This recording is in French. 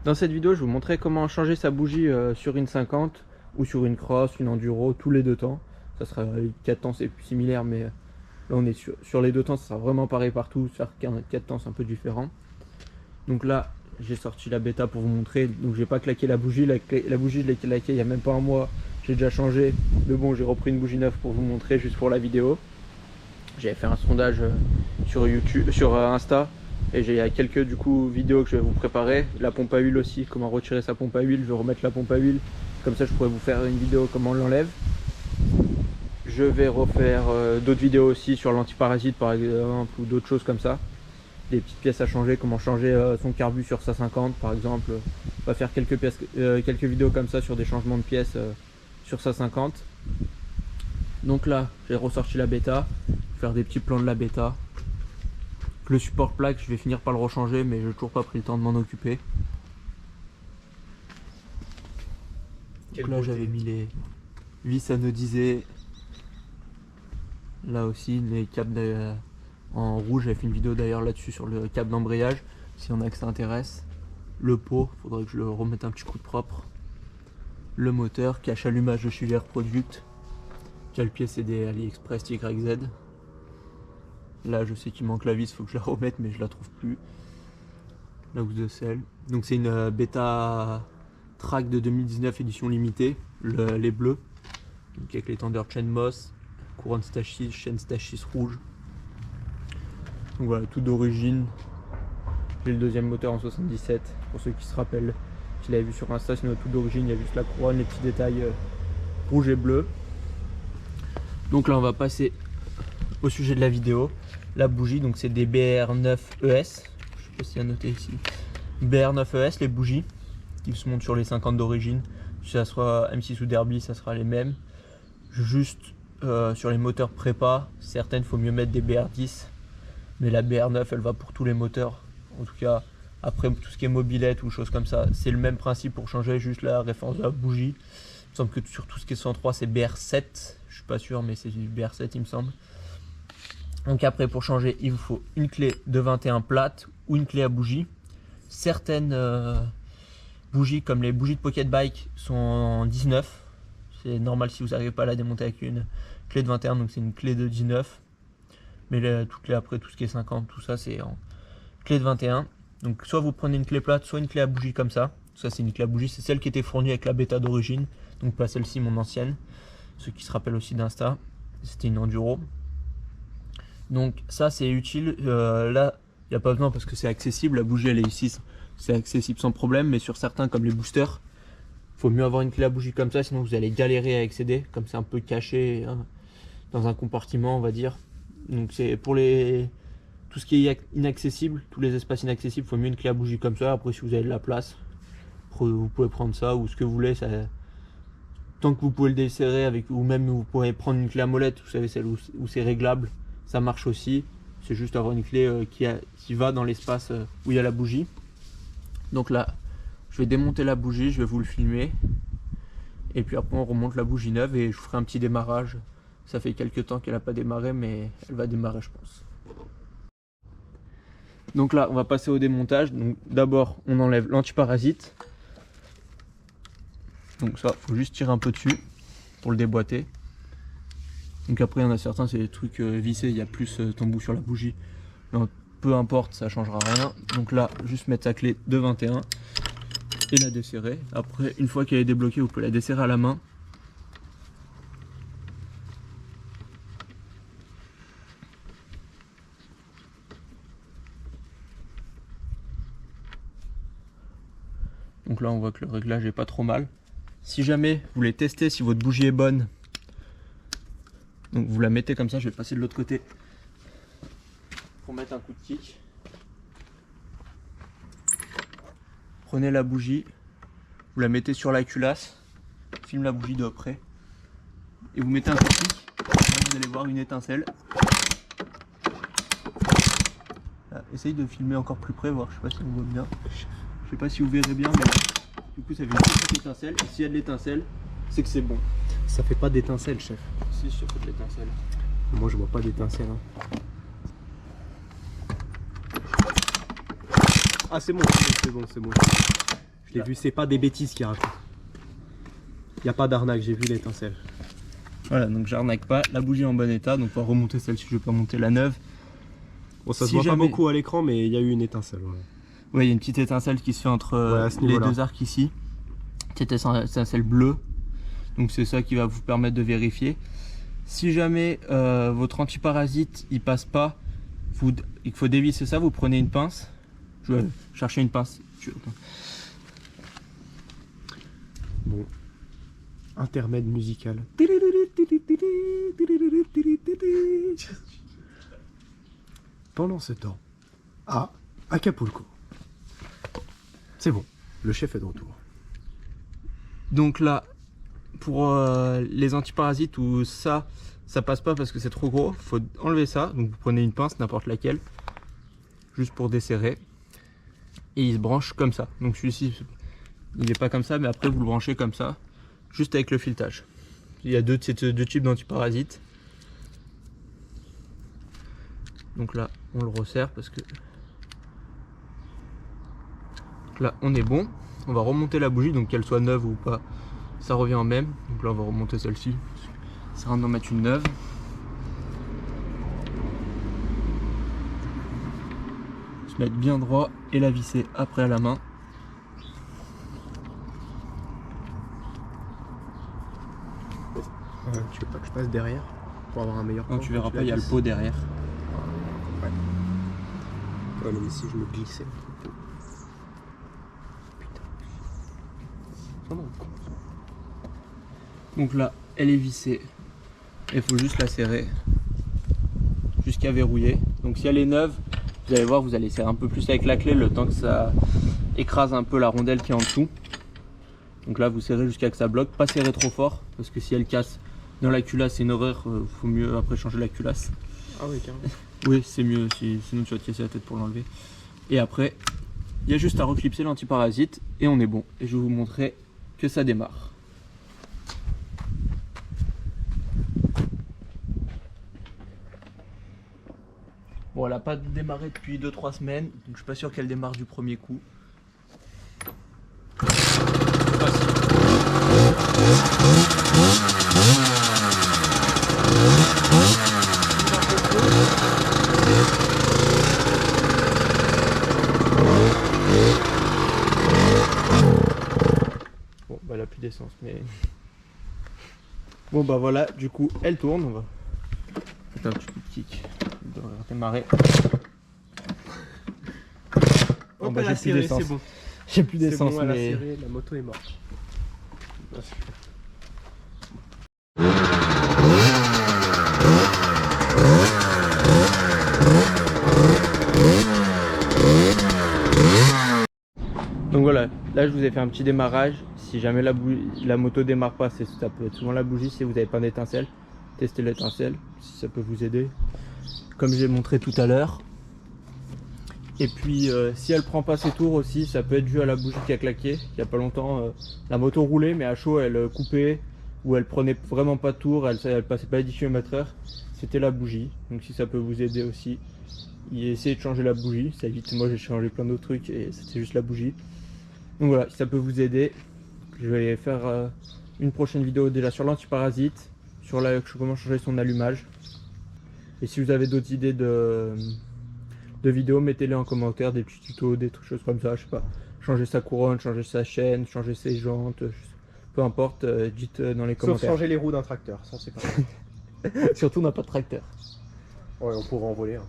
Dans cette vidéo, je vais vous montrer comment changer sa bougie sur une 50 ou sur une cross, une enduro, tous les deux temps. Ça sera 4 temps, c'est plus similaire, mais là on est sur les deux temps, ça sera vraiment pareil partout. Faire 4 temps, c'est un peu différent. Donc là, j'ai sorti la bêta pour vous montrer. Donc j'ai pas claqué la bougie. La bougie, je l'ai claquée il y a même pas un mois. J'ai déjà changé. Mais bon, j'ai repris une bougie neuve pour vous montrer juste pour la vidéo. J'avais fait un sondage sur YouTube, sur Insta. Et il y a quelques vidéos que je vais vous préparer. La pompe à huile aussi, comment retirer sa pompe à huile. Je vais remettre la pompe à huile. Comme ça, je pourrais vous faire une vidéo comment on l'enlève. Je vais refaire d'autres vidéos aussi sur l'antiparasite par exemple, ou d'autres choses comme ça. Des petites pièces à changer, comment changer son carbu sur sa 50 par exemple. On va faire quelques vidéos comme ça sur des changements de pièces sur sa 50. Donc là, j'ai ressorti la bêta. Faire des petits plans de la bêta. Le support plaque, je vais finir par le rechanger, mais je n'ai toujours pas pris le temps de m'en occuper. Donc là, j'avais mis les vis anodisées. Là aussi, les câbles en rouge. J'avais fait une vidéo d'ailleurs là-dessus sur le câble d'embrayage. S'il y en a que ça intéresse. Le pot, il faudrait que je le remette un petit coup de propre. Le moteur, cache allumage de chez VR Product. Quelle pièce c'est des AliExpress YZ. Là je sais qu'il manque la vis, il faut que je la remette mais je la trouve plus. La housse de selle. Donc c'est une bêta track de 2019 édition limitée, les bleus. Donc avec les tendeurs chain Moss, couronne stage 6, chaîne stage 6 rouge. Donc voilà, tout d'origine. J'ai le deuxième moteur en 77 pour ceux qui se rappellent, qui l'avaient vu sur Insta, sinon tout d'origine, il y a juste la couronne, les petits détails rouge et bleu. Donc là on va passer au sujet de la vidéo. La bougie, donc c'est des BR9ES, je sais pas s'il y a noté ici, BR9ES, les bougies qui se montent sur les 50 d'origine, si ça soit M6 ou Derby ça sera les mêmes. Juste sur les moteurs prépa, certaines faut mieux mettre des BR10, mais la BR9 elle va pour tous les moteurs, en tout cas après tout ce qui est mobilette ou choses comme ça, c'est le même principe pour changer juste la référence de la bougie. Il me semble que sur tout ce qui est 103 c'est BR7, je suis pas sûr mais c'est du BR7 il me semble. Donc après pour changer il vous faut une clé de 21 plate ou une clé à bougie. Certaines bougies comme les bougies de Pocket Bike sont en 19. C'est normal si vous n'arrivez pas à la démonter avec une clé de 21, donc c'est une clé de 19. Mais toutes les après tout ce qui est 50, tout ça c'est en clé de 21. Donc soit vous prenez une clé plate, soit une clé à bougie comme ça. Ça c'est une clé à bougie, c'est celle qui était fournie avec la bêta d'origine. Donc pas celle-ci, mon ancienne. Ceux qui se rappellent aussi d'Insta, c'était une enduro. Donc ça c'est utile, là il n'y a pas besoin parce que c'est accessible, la bougie elle est ici, c'est accessible sans problème, mais sur certains comme les boosters, il faut mieux avoir une clé à bougie comme ça, sinon vous allez galérer à accéder, comme c'est un peu caché hein, dans un compartiment on va dire. Donc c'est pour tout ce qui est inaccessible, tous les espaces inaccessibles, il faut mieux une clé à bougie comme ça. Après si vous avez de la place, vous pouvez prendre ça ou ce que vous voulez, ça, tant que vous pouvez le desserrer avec, ou même vous pouvez prendre une clé à molette, vous savez celle où c'est réglable. Ça marche aussi, c'est juste avoir une clé qui va dans l'espace où il y a la bougie. Donc là, je vais démonter la bougie, je vais vous le filmer. Et puis après on remonte la bougie neuve et je ferai un petit démarrage. Ça fait quelques temps qu'elle n'a pas démarré, mais elle va démarrer je pense. Donc là, on va passer au démontage. Donc d'abord, on enlève l'antiparasite. Donc ça, il faut juste tirer un peu dessus pour le déboîter. Donc après il y en a certains c'est des trucs vissés, il y a plus tambour sur la bougie. Donc, peu importe, ça changera rien. Donc là juste mettre sa clé de 21 et la desserrer. Après une fois qu'elle est débloquée vous pouvez la desserrer à la main. Donc là on voit que le réglage est pas trop mal. Si jamais vous voulez tester si votre bougie est bonne, donc vous la mettez comme ça, je vais passer de l'autre côté pour mettre un coup de kick. Prenez la bougie, vous la mettez sur la culasse, filme la bougie de près et vous mettez un coup de kick. Là, vous allez voir une étincelle. Là, essaye de filmer encore plus près, voir, je sais pas si on voit bien. Je sais pas si vous verrez bien, mais du coup ça fait une petite étincelle. Et s'il y a de l'étincelle, c'est que c'est bon. Ça fait pas d'étincelle, chef. Si, je fais de l'étincelle. Moi, je vois pas d'étincelle. Hein. Ah, c'est bon, c'est bon, c'est bon. Je l'ai vu, c'est pas des bêtises qu'il raconte. Il n'y a pas d'arnaque, j'ai vu l'étincelle. Voilà, donc j'arnaque pas. La bougie est en bon état, donc on va remonter celle-ci, je vais pas monter la neuve. Bon, ça Si se voit jamais- pas beaucoup à l'écran, mais il y a eu une étincelle. Voilà. Ouais, il y a une petite étincelle qui se fait entre Ouais, à ce les niveau-là. deux arcs ici. Petite étincelle bleue. Donc c'est ça qui va vous permettre de vérifier. Si jamais votre antiparasite il passe pas, il faut dévisser ça, vous prenez une pince. Je vais chercher une pince. Bon. Intermède musical. Pendant ce temps, à Acapulco. C'est bon, le chef est de retour. Donc là, pour les antiparasites où ça passe pas parce que c'est trop gros, faut enlever ça. Donc vous prenez une pince, n'importe laquelle, juste pour desserrer. Et il se branche comme ça. Donc celui-ci, il n'est pas comme ça, mais après vous le branchez comme ça, juste avec le filetage. Il y a deux types d'antiparasites. Donc là, on le resserre parce que là, on est bon. On va remonter la bougie, donc qu'elle soit neuve ou pas, ça revient en même. Donc là, on va remonter celle-ci. Ça sert à rien d'en mettre une neuve. Se mettre bien droit et la visser après à la main. Tu veux pas que je passe derrière pour avoir un meilleur Non, plan tu verras quand pas, il y a le glisses pot derrière. Ouais, mais si je me glissais. Putain. Oh non. Donc là, elle est vissée. Il faut juste la serrer jusqu'à verrouiller. Donc si elle est neuve, vous allez voir, vous allez serrer un peu plus avec la clé le temps que ça écrase un peu la rondelle qui est en dessous. Donc là, vous serrez jusqu'à que ça bloque. Pas serrer trop fort parce que si elle casse dans la culasse, c'est une horreur. Faut mieux après changer la culasse. Ah oui, carrément. Oui, c'est mieux, sinon tu vas te casser la tête pour l'enlever. Et après, il y a juste à reclipser l'antiparasite et on est bon. Et je vais vous montrer que ça démarre. Bon, elle n'a pas démarré depuis 2-3 semaines, donc je suis pas sûr qu'elle démarre du premier coup. Bon, bah elle a plus d'essence, mais... Bon bah voilà, du coup, elle tourne, on va faire un petit coup de kick. Elle devrait démarrer. Bon, bah, j'ai plus d'essence. c'est bon. J'ai plus C'est d'essence, bon, elle a mais... serré, la moto est morte. Donc voilà, là je vous ai fait un petit démarrage. Si jamais la moto démarre pas, ça peut être souvent la bougie. Si vous n'avez pas d'étincelle, testez l'étincelle, si ça peut vous aider. Comme j'ai montré tout à l'heure. Et puis si elle prend pas ses tours aussi, ça peut être dû à la bougie qui a claqué. Il y a pas longtemps, la moto roulait, mais à chaud elle coupait, ou elle prenait vraiment pas de tour, elle passait pas les 10 km/h. C'était la bougie. Donc si ça peut vous aider aussi, essayez de changer la bougie, ça évite. Moi j'ai changé plein d'autres trucs et c'était juste la bougie. Donc voilà, si ça peut vous aider, je vais faire une prochaine vidéo déjà sur l'antiparasite, sur comment changer son allumage. Et si vous avez d'autres idées de vidéos, mettez-les en commentaire, des petits tutos, des choses comme ça, je sais pas. Changer sa couronne, changer sa chaîne, changer ses jantes, peu importe, dites dans les Sauf commentaires. changer les roues d'un tracteur, ça c'est pas. Surtout on n'a pas de tracteur. Ouais, on pourra en voler. Hein.